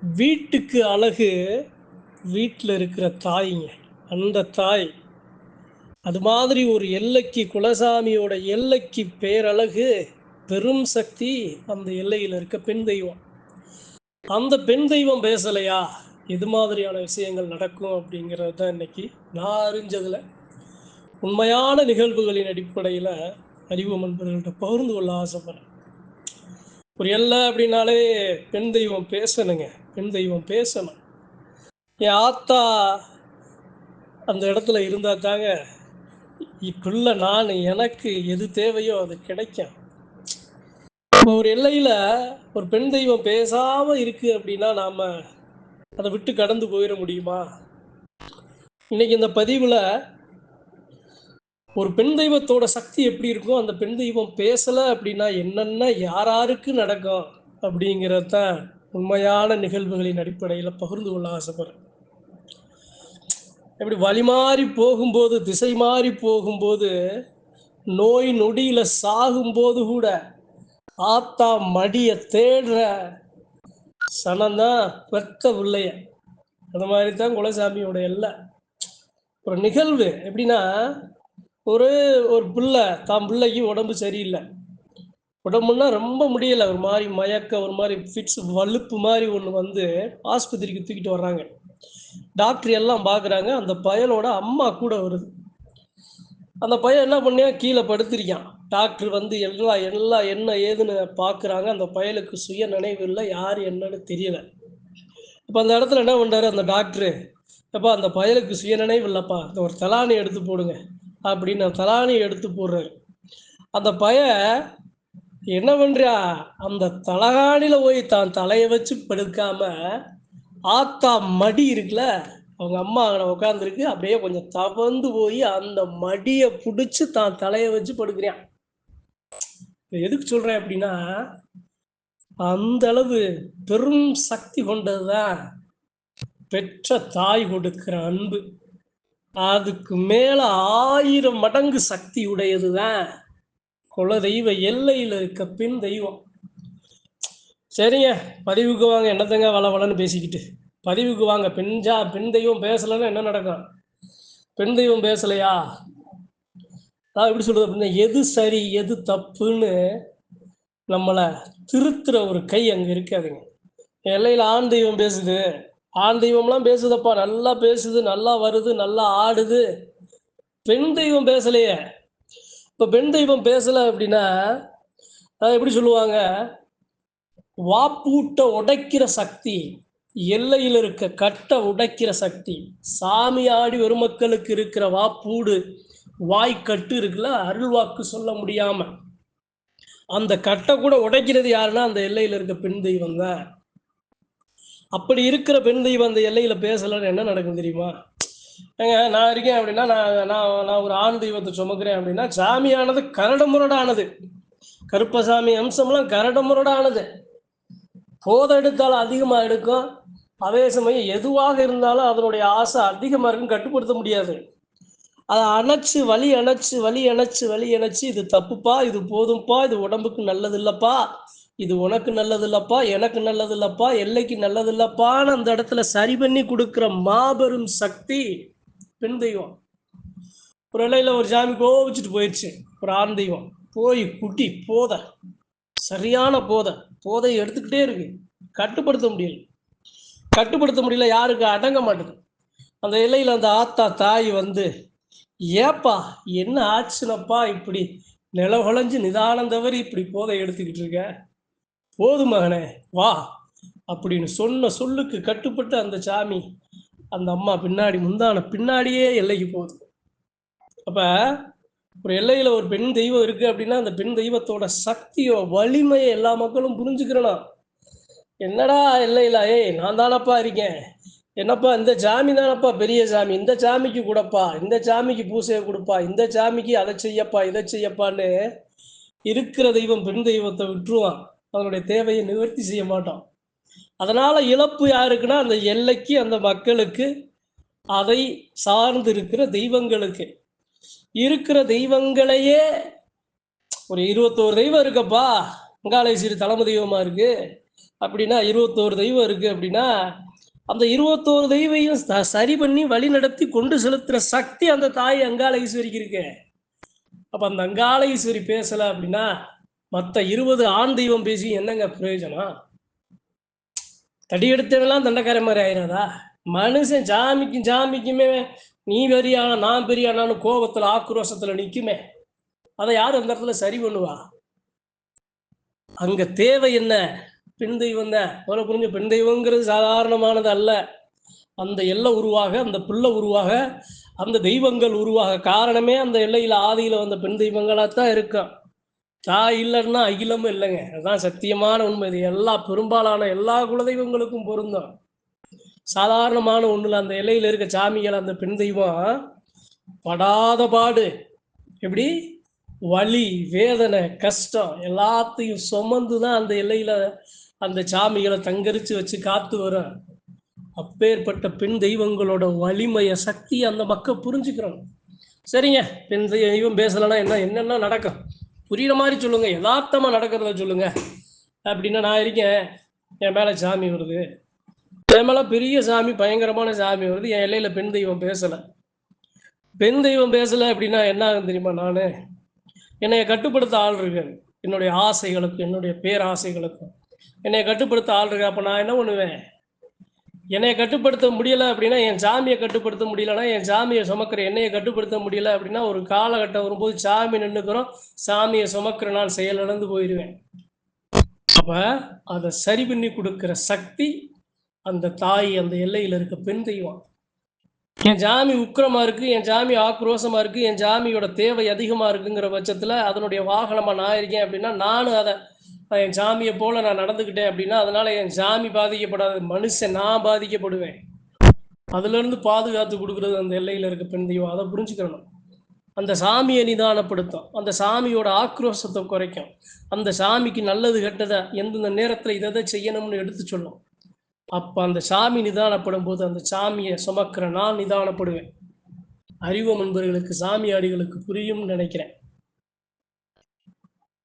வீட்டுக்கு அழகு வீட்டில் இருக்கிற தாய்ங்க. அந்த தாய் அது மாதிரி ஒரு எல்லைக்கு குலசாமியோட எல்லைக்கு பேரழகு, பெரும் சக்தி அந்த எல்லையில் இருக்க பெண் தெய்வம். அந்த பெண் தெய்வம் பேசலையா, எது மாதிரியான விஷயங்கள் நடக்கும் அப்படிங்கிறது தான் இன்னைக்கு நான் அறிஞ்சதில் உண்மையான நிகழ்வுகளின் அடிப்படையில் அறிவு நண்பர்கள்ட்ட பகிர்ந்து கொள்ள ஆசைப்படுறேன். ஒரு எல்லை அப்படின்னாலே பெண் தெய்வம் பேசணுங்க. பெண் தெய்வம் பேசணும். என் ஆத்தா அந்த இடத்துல இருந்தால் தாங்க இப்புள்ள நான் எனக்கு எது தேவையோ அது கிடைக்கும். இப்போ ஒரு எல்லையில் ஒரு பெண் தெய்வம் பேசாமல் இருக்குது அப்படின்னா நாம் அதை விட்டு கடந்து போயிட முடியுமா? இன்னைக்கு இந்த பதிவில் ஒரு பெண் தெய்வத்தோட சக்தி எப்படி இருக்கும், அந்த பெண் தெய்வம் பேசலை அப்படின்னா என்னென்ன யாராருக்கு நடக்கும் அப்படிங்கிறது தான் உண்மையான நிகழ்வுகளின் அடிப்படையில் பகிர்ந்து கொள்ள ஆசைப்படுறேன். எப்படி வழி மாறி போகும்போது, திசை மாறி போகும்போது, நோய் நொடியில் சாகும்போது கூட ஆத்தா மடிய தேடுற சனம்தான் பெத்த பிள்ளைய. அந்த மாதிரி தான் குலசாமியோட எல்லை. ஒரு நிகழ்வு எப்படின்னா, ஒரு ஒரு பிள்ளை தான் பிள்ளைக்கு உடம்பு சரியில்லை. உடம்புன்னா ரொம்ப முடியலை, ஒரு மாதிரி மயக்க, ஒரு மாதிரி ஃபிட்ஸ் வலுப்பு மாதிரி ஒன்று வந்து ஆஸ்பத்திரிக்கு தூக்கிட்டு வர்றாங்க. டாக்டர் எல்லாம் பார்க்குறாங்க. அந்த பயலோட அம்மா கூட வருது. அந்த பையன் என்ன பண்ணியா, கீழே படுத்திருக்கான். டாக்டர் வந்து எல்லாம் எல்லாம் என்ன ஏதுன்னு பார்க்குறாங்க. அந்த பயலுக்கு சுய நினைவு இல்லை, யார் என்னன்னு தெரியல. இப்போ அந்த இடத்துல என்ன பண்ணுறாரு அந்த டாக்டரு, அப்பா அந்த பயலுக்கு சுய நினைவு இல்லைப்பா, இந்த ஒரு தலானி எடுத்து போடுங்க அப்படின்னு தலானி எடுத்து போடுறாரு. அந்த பையன் என்ன பண்ணுறா, அந்த தலகாணியில் போய் தான் தலையை வச்சு படுக்காம ஆத்தா மடி இருக்குல்ல, அவங்க அம்மா அங்கே உட்காந்துருக்கு, அப்படியே கொஞ்சம் தவந்து போய் அந்த மடியை பிடிச்சி தான் தலையை வச்சு படுக்கிறான். எதுக்கு சொல்கிறேன் அப்படின்னா, அந்த அளவு பெரும் சக்தி கொண்டதுதான் பெற்ற தாய் கொடுக்கிற அன்பு. அதுக்கு மேல 1000 மடங்கு சக்தி உடையதுதான் குல தெய்வ எல்லையில் இருக்க பெண் தெய்வம். சரிங்க, பதிவுக்கு வாங்க. என்னத்தங்க வளன்னு பேசிக்கிட்டு பதிவுக்கு வாங்க. பெண் தெய்வம் பேசலைன்னா என்ன நடக்கும்? பெண் தெய்வம் பேசலையா, நான் எப்படி சொல்றது அப்படின்னா, எது சரி எது தப்புன்னு நம்மளை திருத்துற ஒரு கை அங்கே இருக்காதுங்க. எல்லையில் ஆண் தெய்வம் பேசுது, ஆண் தெய்வம்லாம் பேசுதப்பா, நல்லா பேசுது, நல்லா வருது, நல்லா ஆடுது. பெண் தெய்வம் பேசலையே. இப்போ பெண் தெய்வம் பேசலை அப்படின்னா எப்படி சொல்லுவாங்க, வாப்பூட்ட உடைக்கிற சக்தி, எல்லையில் இருக்க கட்டை உடைக்கிற சக்தி. சாமி ஆடி பெருமக்களுக்கு இருக்கிற வாப்பூடு வாய்க்கட்டு இருக்குல்ல, அருள் வாக்கு சொல்ல முடியாம அந்த கட்டை கூட உடைக்கிறது யாருன்னா அந்த எல்லையில் இருக்க பெண் தெய்வம் தான். அப்படி இருக்கிற பெண் தெய்வம் அந்த எல்லையில பேசலன்னு என்ன நடக்கும் தெரியுமா? ஏங்க, நான் இருக்கேன் அப்படின்னா, நான் ஒரு ஆண் தெய்வத்தை சுமக்கிறேன் அப்படின்னா, சாமியானது கரடுமுரடானது. கருப்பசாமி அம்சம்லாம் கரடுமுரடானது. போதை எடுத்தாலும் அதிகமாக எடுக்கும், அதே சமயம் எதுவாக இருந்தாலும் அதனுடைய ஆசை அதிகமாக இருக்கும், கட்டுப்படுத்த முடியாது. அதை அணைச்சு வலி அணைச்சு வலி அணைச்சு வலி அணைச்சு, இது தப்புப்பா, இது போதும்ப்பா, இது உடம்புக்கு நல்லது இல்லைப்பா, இது உனக்கு நல்லது இல்லைப்பா, எனக்கு நல்லது இல்லைப்பா, எல்லைக்கு நல்லது இல்லைப்பான்னு அந்த இடத்துல சரி பண்ணி கொடுக்குற மாபெரும் சக்தி பெண் தெய்வம். ஒரு இலையில ஒரு சாமி கோவிச்சுட்டு போயிடுச்சு, ஒரு ஆண் தெய்வம் போய் குட்டி போதை, சரியான போதை எடுத்துக்கிட்டே இருக்கு, கட்டுப்படுத்த முடியல. யாருக்கு அடங்க மாட்டேது. அந்த எல்லையில் அந்த ஆத்தா தாய் வந்து, ஏப்பா என்ன ஆச்சுனப்பா, இப்படி நிலவளைஞ்சு நிதானம் தவறி இப்படி போதை எடுத்துக்கிட்டு இருக்க, போது மகனே வா அப்படின்னு சொன்ன சொல்லுக்கு கட்டுப்பட்டு அந்த சாமி அந்த அம்மா பின்னாடி முந்தான பின்னாடியே எல்லைக்கு போகுது. அப்ப ஒரு எல்லையில ஒரு பெண் தெய்வம் இருக்கு அப்படின்னா, அந்த பெண் தெய்வத்தோட சக்தியோ வலிமையை எல்லா மக்களும் புரிஞ்சுக்கிறணும். என்னடா எல்லையில, ஏய் நான் தானப்பா இருக்கேன், என்னப்பா இந்த சாமி தானப்பா பெரிய சாமி, இந்த சாமிக்கு கூடப்பா, இந்த சாமிக்கு பூசையை கொடுப்பா, இந்த சாமிக்கு அதை செய்யப்பா இதை செய்யப்பான்னு இருக்கிற தெய்வம் பெண் தெய்வத்தை விட்டுருவான். அதனுடைய தேவையை நிவர்த்தி செய்ய மாட்டான். அதனால இழப்பு யாருக்குன்னா அந்த எல்லைக்கு, அந்த மக்களுக்கு, அதை சார்ந்து இருக்கிற தெய்வங்களுக்கு. இருக்கிற தெய்வங்களையே ஒரு 21 தெய்வம் இருக்கப்பா, அங்காள சிறு தலைமை தெய்வமா இருக்கு. அப்படின்னா 21 தெய்வம் இருக்கு அப்படின்னா, அந்த 21 தெய்வையும் சரி பண்ணி வழி நடத்தி கொண்டு செலுத்துற சக்தி அந்த தாய் அங்காள ஈஸ்வரிக்கு இருக்கு. அப்ப அந்த அங்காள ஈஸ்வரி பேசல அப்படின்னா, மத்த 20 ஆண் தெய்வம் பேசி என்னங்க பிரயோஜனம்? தடி எடுத்தவன்லாம் தண்டக்காரன் மாரி ஆயிராதா? மனுஷன் சாமிக்குமே நீ பெரியானா, நான் பெரியானான்னு கோபத்துல, ஆக்ரோஷத்துல நிக்குமே. அத யாரு அந்த இடத்துல சரி பண்ணுவா? அங்க தேவை என்ன? பெண் தெய்வம் தான். முதல்ல புரிஞ்சு பெண் தெய்வங்கிறது சாதாரணமானது அல்ல. அந்த எல்லை உருவாக, அந்த பிள்ளை உருவாக, அந்த தெய்வங்கள் உருவாக காரணமே அந்த எல்லையில ஆதியில வந்த பெண் தெய்வங்களாத்தான் இருக்கும். தாய் இல்லன்னா அகிலமும் இல்லைங்க. அதுதான் சத்தியமான உண்மை. இது பெரும்பாலான எல்லா குலதெய்வங்களுக்கும் பொருந்தும். சாதாரணமான ஒண்ணுல அந்த எல்லையில இருக்க சாமிகள் அந்த பெண் தெய்வம் படாத பாடு. எப்படி? வலி, வேதனை, கஷ்டம் எல்லாத்தையும் சுமந்து தான் அந்த எல்லையில அந்த சாமிகளை தங்கரிச்சு வச்சு காத்து வரும். அப்பேற்பட்ட பெண் தெய்வங்களோட வலிமைய சக்தி அந்த மக்கள் புரிஞ்சுக்கிறோம். சரிங்க, பெண் தெய்வம் பேசலைன்னா என்னென்ன நடக்கும் புரியுற மாதிரி சொல்லுங்க, யதார்த்தமா நடக்கிறத சொல்லுங்க. அப்படின்னா நான் இருக்கேன், என் மேல சாமி வருது, என் மேல பெரிய சாமி, பயங்கரமான சாமி வருது, என் எல்லையில பெண் தெய்வம் பேசல. பெண் தெய்வம் பேசல அப்படின்னா என்ன ஆகும் தெரியுமா? நானு என்னைய கட்டுப்படுத்த ஆள் இருக்கு. என்னுடைய ஆசைகளுக்கும் என்னுடைய பேராசைகளுக்கும் என்னைய கட்டுப்படுத்த ஆள் இருக்கு. அப்ப நான் என்ன பண்ணுவேன்? என்னைய கட்டுப்படுத்த முடியல அப்படின்னா, என் சாமியை கட்டுப்படுத்த முடியலன்னா, என் சாமியை சுமக்கிற என்னைய கட்டுப்படுத்த முடியல அப்படின்னா, ஒரு காலகட்டம் வரும்போது சாமி நின்றுக்கிறோம், சாமியை சுமக்கிற நாள் செயலிழந்து போயிடுவேன். அப்ப அதை சரி பண்ணி கொடுக்கிற சக்தி அந்த தாய், அந்த எல்லையில் இருக்க பெண் தெய்வம். என் ஜாமி உக்கிரமா இருக்கு, என் ஜாமி ஆக்ரோஷமா இருக்கு, என் ஜாமியோட தேவை அதிகமா இருக்குங்கிற பட்சத்துல அதனுடைய வாகனமா நான் இருக்கேன் அப்படின்னா, நானும் அதை என் சாமியை போல நான் நடந்துக்கிட்டேன் அப்படின்னா, அதனால என் சாமி பாதிக்கப்படாத மனுஷன் நான் பாதிக்கப்படுவேன். அதுல இருந்து பாதுகாத்து கொடுக்கறது அந்த எல்லையில இருக்க பெண் தெய்வம். அதை புரிஞ்சுக்கணும். அந்த சாமியை நிதானப்படுத்தும், அந்த சாமியோட ஆக்ரோஷத்தை குறைக்கும், அந்த சாமிக்கு நல்லது கெட்டதை எந்தெந்த நேரத்துல இதை செய்யணும்னு எடுத்து சொல்லும். அப்ப அந்த சாமி நிதானப்படும் போது அந்த சாமியை சுமக்கிற நான் நிதானப்படுவேன். அறிவோம் என்பவர்களுக்கு, சாமியாடிகளுக்கு புரியும் நினைக்கிறேன்.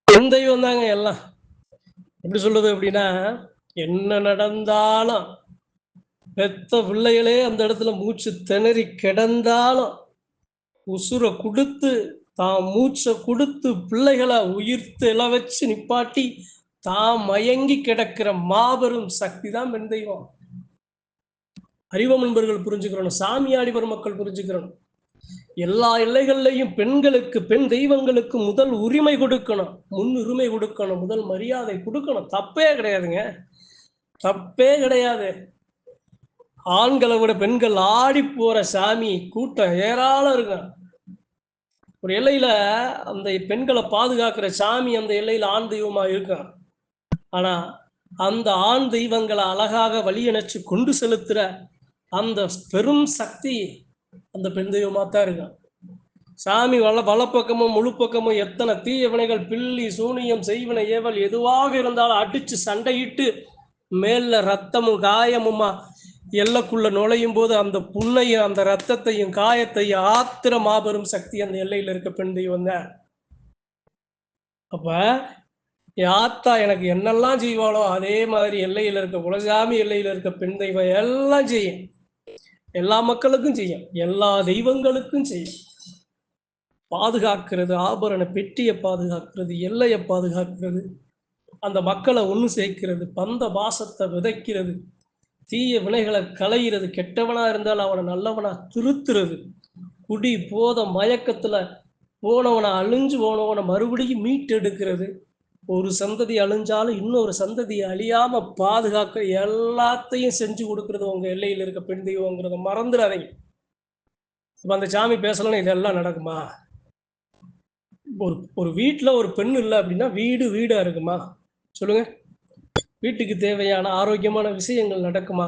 பெண் தெய்வம் தாங்க எல்லாம். எப்படி சொல்றது அப்படின்னா, என்ன நடந்தாலும் பெத்த பிள்ளைகளே அந்த இடத்துல மூச்சு திணறி கிடந்தாலும் உசுரை கொடுத்து, தான் மூச்சை கொடுத்து பிள்ளைகளை உயிர்த்து இழ வச்சு நிப்பாட்டி தான் மயங்கி கிடக்கிற மாபெரும் சக்தி தான் பெண் தெய்வம். அறிவம் நண்பர்கள் புரிஞ்சுக்கிறோம், சாமியாடி வரும் மக்கள் புரிஞ்சுக்கிறோம். எல்லா எல்லைகள்லையும் பெண்களுக்கு, பெண் தெய்வங்களுக்கு முதல் உரிமை கொடுக்கணும், முன்னுரிமை கொடுக்கணும், முதல் மரியாதை கொடுக்கணும். தப்பே கிடையாதுங்க, தப்பே கிடையாது. ஆண்களை விட பெண்கள் ஆடி போற சாமி கூட்டம் ஏராளம் இருக்கும். ஒரு எல்லையில அந்த பெண்களை பாதுகாக்கிற சாமி அந்த எல்லையில ஆண் தெய்வமா இருக்கும். ஆனா அந்த ஆண் தெய்வங்களை அழகாக வழியணைச்சு கொண்டு செலுத்துற அந்த பெரும் சக்தி அந்த பெண் தெய்வமா தான் இருக்கும். சாமி வலப்பக்கமும் முழு பக்கமும் எத்தனை தீய வினைகள், பில்லி சூனியம் செய்வினை ஏவல் எதுவாக இருந்தாலும் அடிச்சு சண்டையிட்டு மேல ரத்தமும் காயமுமா எல்லைக்குள்ள நுழையும் போது அந்த புண்ணையும் அந்த ரத்தத்தையும் காயத்தையும் ஆத்திர மாபெரும் சக்தி அந்த எல்லையில இருக்க பெண் தெய்வம் தான். அப்ப யாத்தா எனக்கு என்னெல்லாம் செய்வாளோ அதே மாதிரி எல்லையில இருக்க குலசாமி, எல்லையில இருக்க பெண் தெய்வம் எல்லாம் செய்யும். எல்லா மக்களுக்கும் செய்யும், எல்லா தெய்வங்களுக்கும் செய்யும். பாதுகாக்கிறது, ஆபரண பெட்டியை பாதுகாக்கிறது, எல்லையை பாதுகாக்கிறது, அந்த மக்களை ஒண்ணு சேர்க்கிறது, பந்த பாசத்தை விதைக்கிறது, தீய வினைகளை களையிறது, கெட்டவனா இருந்தால் அவனை நல்லவனா திருத்துறது, குடி போத மயக்கத்துல போனவனை அழிஞ்சு போனவனை மறுபடியும் மீட்டெடுக்கிறது, ஒரு சந்ததி அழிஞ்சாலும் இன்னொரு சந்ததியை அழியாம பாதுகாக்க எல்லாத்தையும் செஞ்சு கொடுக்கறது உங்க எல்லையில் இருக்க பெண் தெய்வங்கிறத மறந்துடாதீங்க. இப்ப அந்த சாமி பேசலன்னு இதெல்லாம் நடக்குமா? ஒரு வீட்டுல ஒரு பெண் இல்லை அப்படின்னா வீடா இருக்குமா? சொல்லுங்க. வீட்டுக்கு தேவையான ஆரோக்கியமான விஷயங்கள் நடக்குமா?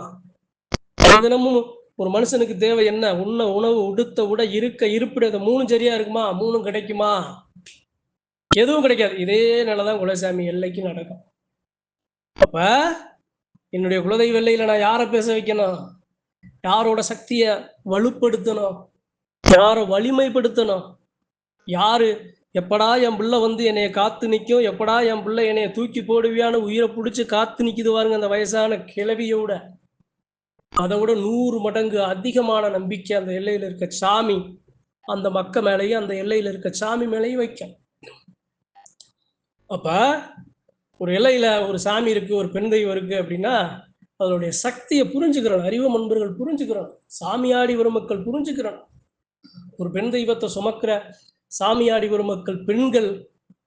தினமும் ஒரு மனுஷனுக்கு தேவை என்ன? உண்ண உணவு, உடுத்த உடை, இருக்க இருப்பிட, மூணும் சரியா இருக்குமா? மூணும் கிடைக்குமா? எதுவும் கிடைக்காது. இதே நிலைதான் குலசாமி எல்லைக்கு நடக்கும். அப்ப என்னுடைய குலதெய்வ எல்லையில நான் யாரை பேச வைக்கணும்? யாரோட சக்தியை வலுப்படுத்தணும்? யாரை வலிமைப்படுத்தணும்? யாரு எப்படா என் பிள்ளை வந்து என்னைய காத்து நிற்கும், எப்படா என் பிள்ளை என்னைய தூக்கி போடுவியான்னு உயிரை பிடிச்சி காத்து நிற்கிது பாருங்க அந்த வயசான கிழவியோட. அதை விட 100 மடங்கு அதிகமான நம்பிக்கை அந்த எல்லையில் இருக்க சாமி அந்த மக்க மேலேயும் அந்த எல்லையில் இருக்க சாமி மேலேயும் வைக்கும். அப்ப ஒரு எல்லையில ஒரு சாமி இருக்கு, ஒரு பெண் தெய்வம் இருக்கு அப்படின்னா அதனுடைய சக்தியை புரிஞ்சுக்கிறோம். அறிவு நண்பர்கள் புரிஞ்சுக்கிறோம், சாமியாடி வரும் மக்கள் புரிஞ்சுக்கிறோம். ஒரு பெண் தெய்வத்தை சுமக்கிற சாமியாடி வரும் மக்கள் பெண்கள்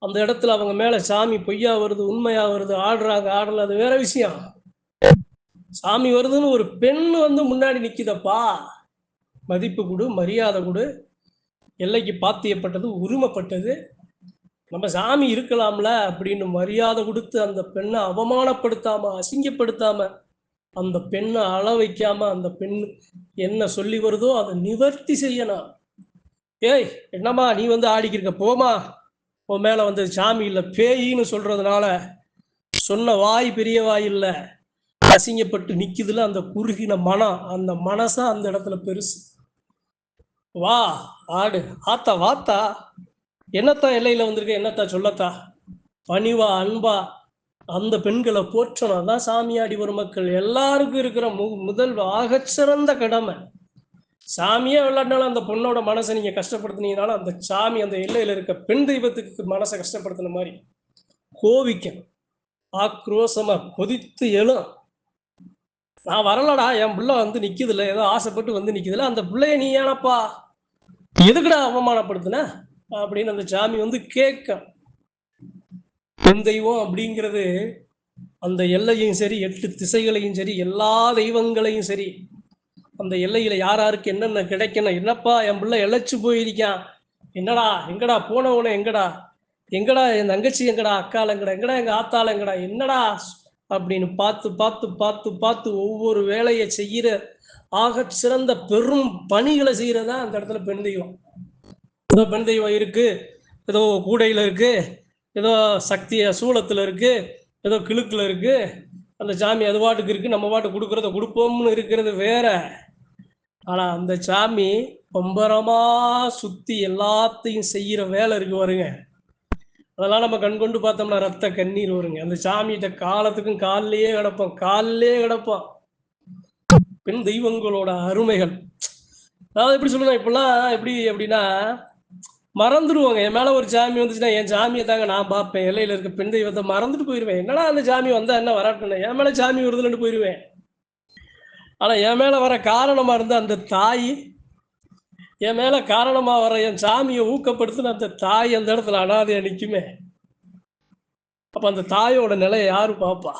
அந்த இடத்துல அவங்க மேல சாமி பொய்யா வருது உண்மையா வருது, ஆடுறாங்க ஆடல, அது வேற விஷயம். சாமி வருதுன்னு ஒரு பெண் வந்து முன்னாடி நிக்குதப்பா, மதிப்பு கொடு, மரியாதை கொடு. எல்லைக்கு பாத்தியப்பட்டது, உரிமைப்பட்டது, நம்ம சாமி இருக்கலாம்ல அப்படின்னு மரியாதை கொடுத்து அந்த பெண்ணை அவமானப்படுத்தாம அசிங்கப்படுத்தாம அந்த பெண்ணை அள வைக்காம அந்த பெண் என்ன சொல்லி வருதோ அதை நிவர்த்தி செய்யணும். ஏய் என்னம்மா நீ வந்து ஆடிக்கிருக்க, போமா, உன் மேல வந்து சாமி இல்லை பேயின்னு சொல்றதுனால சொன்ன வாய் பெரிய வாய் இல்லை, அசிங்கப்பட்டு நிக்குதுல அந்த குறுகின மனம், அந்த மனசா அந்த இடத்துல பெருசு. வா ஆடு, ஆத்தா வாத்தா, என்னத்தான் எல்லையில வந்திருக்க, என்னத்தா சொல்லத்தா, பணிவா அன்பா அந்த பெண்களை போற்றணும். தான் சாமியாடி வரும் மக்கள் எல்லாருக்கும் இருக்கிற முதல் ஆகச்சிறந்த கடமை. சாமியே விளையாடினாலும் அந்த பொண்ணோட மனசை நீங்க கஷ்டப்படுத்தினீங்கனாலும் அந்த சாமி அந்த எல்லையில இருக்க பெண் தெய்வத்துக்கு மனசை கஷ்டப்படுத்தின மாதிரி கோவிக்கும், ஆக்ரோஷமா கொதித்து எழும். நான் வரலடா, என் பிள்ளை வந்து நிக்குதுல, ஏதோ ஆசைப்பட்டு வந்து நிக்குதுல, அந்த பிள்ளைய நீ ஏனப்பா எதுக்குடா அவமானப்படுத்தின அப்படின்னு அந்த சாமி வந்து கேட்க. பெண் தெய்வம் அப்படிங்கிறது அந்த எல்லையும் சரி, 8 திசைகளையும் சரி, எல்லா தெய்வங்களையும் சரி, அந்த எல்லையில யாராருக்கு என்னென்ன கிடைக்கணும். என்னப்பா என் பிள்ளை இழைச்சு போயிருக்கான், என்னடா எங்கடா போனவன, எங்கடா எங்கடா என் தங்கச்சி, எங்கடா அக்கால, எங்கடா எங்க ஆத்தால, எங்கடா என்னடா அப்படின்னு பார்த்து பார்த்து பார்த்து பார்த்து ஒவ்வொரு வேலையை செய்கிற ஆக சிறந்த பெரும் பணிகளை செய்யறதா அந்த இடத்துல பெண் தெய்வம். ஏதோ பெண் தெய்வம் இருக்கு, ஏதோ கூடையில இருக்கு, ஏதோ சக்திய சூளத்துல இருக்கு, ஏதோ கிழுக்குல இருக்கு, அந்த சாமி அது பாட்டுக்கு இருக்கு, நம்ம பாட்டு கொடுக்கறத கொடுப்போம்னு இருக்கிறது வேற. ஆனா அந்த சாமி பம்பரமா சுத்தி எல்லாத்தையும் செய்யற வேலை இருக்கு பாருங்க, அதெல்லாம் நம்ம கண் கொண்டு பார்த்தோம்னா ரத்த கண்ணீர் வருங்க. அந்த சாமிகிட்ட காலத்துக்கும் காலிலேயே கிடப்போம். பெண் தெய்வங்களோட அருமைகள், அதாவது எப்படி சொல்லணும், இப்பெல்லாம் எப்படி அப்படின்னா மறந்துடுவாங்க. என் மேல ஒரு சாமி வந்துச்சுன்னா என் சாமியை தாங்க நான் பார்ப்பேன், எல்லையில இருக்க பெண் தெய்வத்தை மறந்துட்டு போயிடுவேன். என்னடா அந்த சாமி வந்தா என்ன வராட்டுன்னு என் மேல சாமி வருதுன்னு போயிடுவேன். ஆனா என் மேல வர காரணமா இருந்த அந்த தாய், என் மேல காரணமா வர என் சாமியை ஊக்கப்படுத்தின அந்த தாய் அந்த இடத்துல அனாதையா நிக்குமே. அப்ப அந்த தாயோட நிலையை யாரு பாப்பா?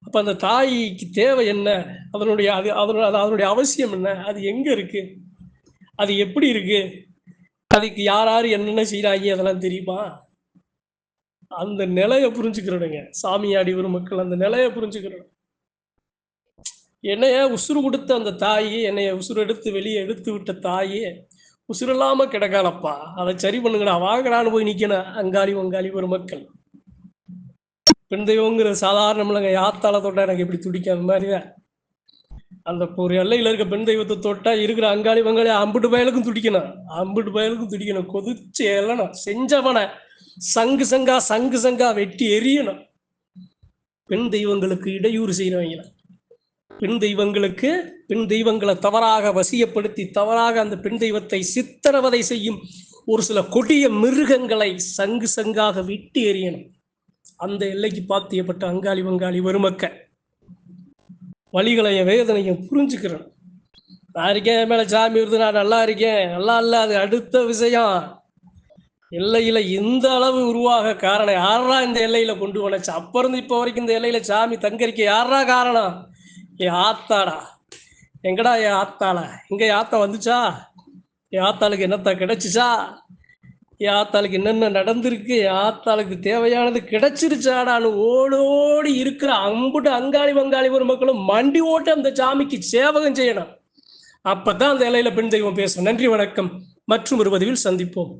அப்ப அந்த தாய்க்கு தேவை என்ன, அதனுடைய அவசியம் என்ன, அது எங்க இருக்கு, அது எப்படி இருக்கு, அதுக்கு யாரு என்னென்ன செய்யறாங்க அதெல்லாம் தெரியுமா? அந்த நிலையை புரிஞ்சுக்கிறோங்க சாமியாடி வரும் மக்கள், அந்த நிலையை புரிஞ்சுக்கிறோம். என்னைய உசுறு கொடுத்த அந்த தாயி, என்னைய உசுறு எடுத்து வெளியே எடுத்து விட்ட தாயி உசுறு இல்லாம கிடக்கானப்பா, அதை சரி பண்ணுங்கடா, வாங்கடான்னு போய் நிக்கணும் அங்காளி வரும் மக்கள். பெண் தெய்வங்கிறது சாதாரண இல்லைங்க, யாத்தால தொட்டா எனக்கு எப்படி துடிக்காத மாதிரிதான் அந்த ஒரு எல்லையில இருக்க பெண் தெய்வத்தை தொட்டா இருக்கிற அங்காளி வங்காளி அம்புட்டு பயலுக்கும் துடிக்கணும், கொதிச்சு எழணும், செஞ்சவனை சங்கு சங்கா வெட்டி எரியணும். பெண் தெய்வங்களுக்கு இடையூறு செய்யறவங்க, பெண் தெய்வங்களை தவறாக வசியப்படுத்தி தவறாக அந்த பெண் தெய்வத்தை சித்திரவதை செய்யும் ஒரு சில கொடிய மிருகங்களை சங்காக வெட்டி எறியணும். அந்த எல்லைக்கு பாத்தியப்பட்ட அங்காளி வங்காளி வருமக்க வழிகளையும் வேதனையும் புரிஞ்சுக்கிறேன். நான் இருக்கேன், என் மேல சாமி வருது, நான் நல்லா இருக்கேன், நல்லா இல்ல, அது அடுத்த விஷயம். எல்லையில இந்த அளவு உருவாக காரணம் யாரா இந்த எல்லையில கொண்டு வச்சு, அப்ப இருந்து இப்ப வரைக்கும் இந்த எல்லையில சாமி தங்கரிக்க யாரா காரணம்? என் ஆத்தாடா. எங்கடா என் ஆத்தாள, எங்க ஆத்தா வந்துச்சா, என் ஆத்தாளுக்கு என்னத்தா கிடைச்சிச்சா, என் ஆத்தாளுக்கு என்னென்ன நடந்திருக்கு, என் ஆத்தாளுக்கு தேவையானது கிடைச்சிருச்சாடான்னு ஓடோடி இருக்கிற அம்புட்டு அங்காளி வங்காளி ஒரு மக்களும் மண்டி ஓட்டு அந்த சாமிக்கு சேவகம் செய்யணும். அப்பதான் அந்த இலையில பெண் தெய்வம் பேசும். நன்றி, வணக்கம். மற்றும் ஒரு பதிவில் சந்திப்போம்.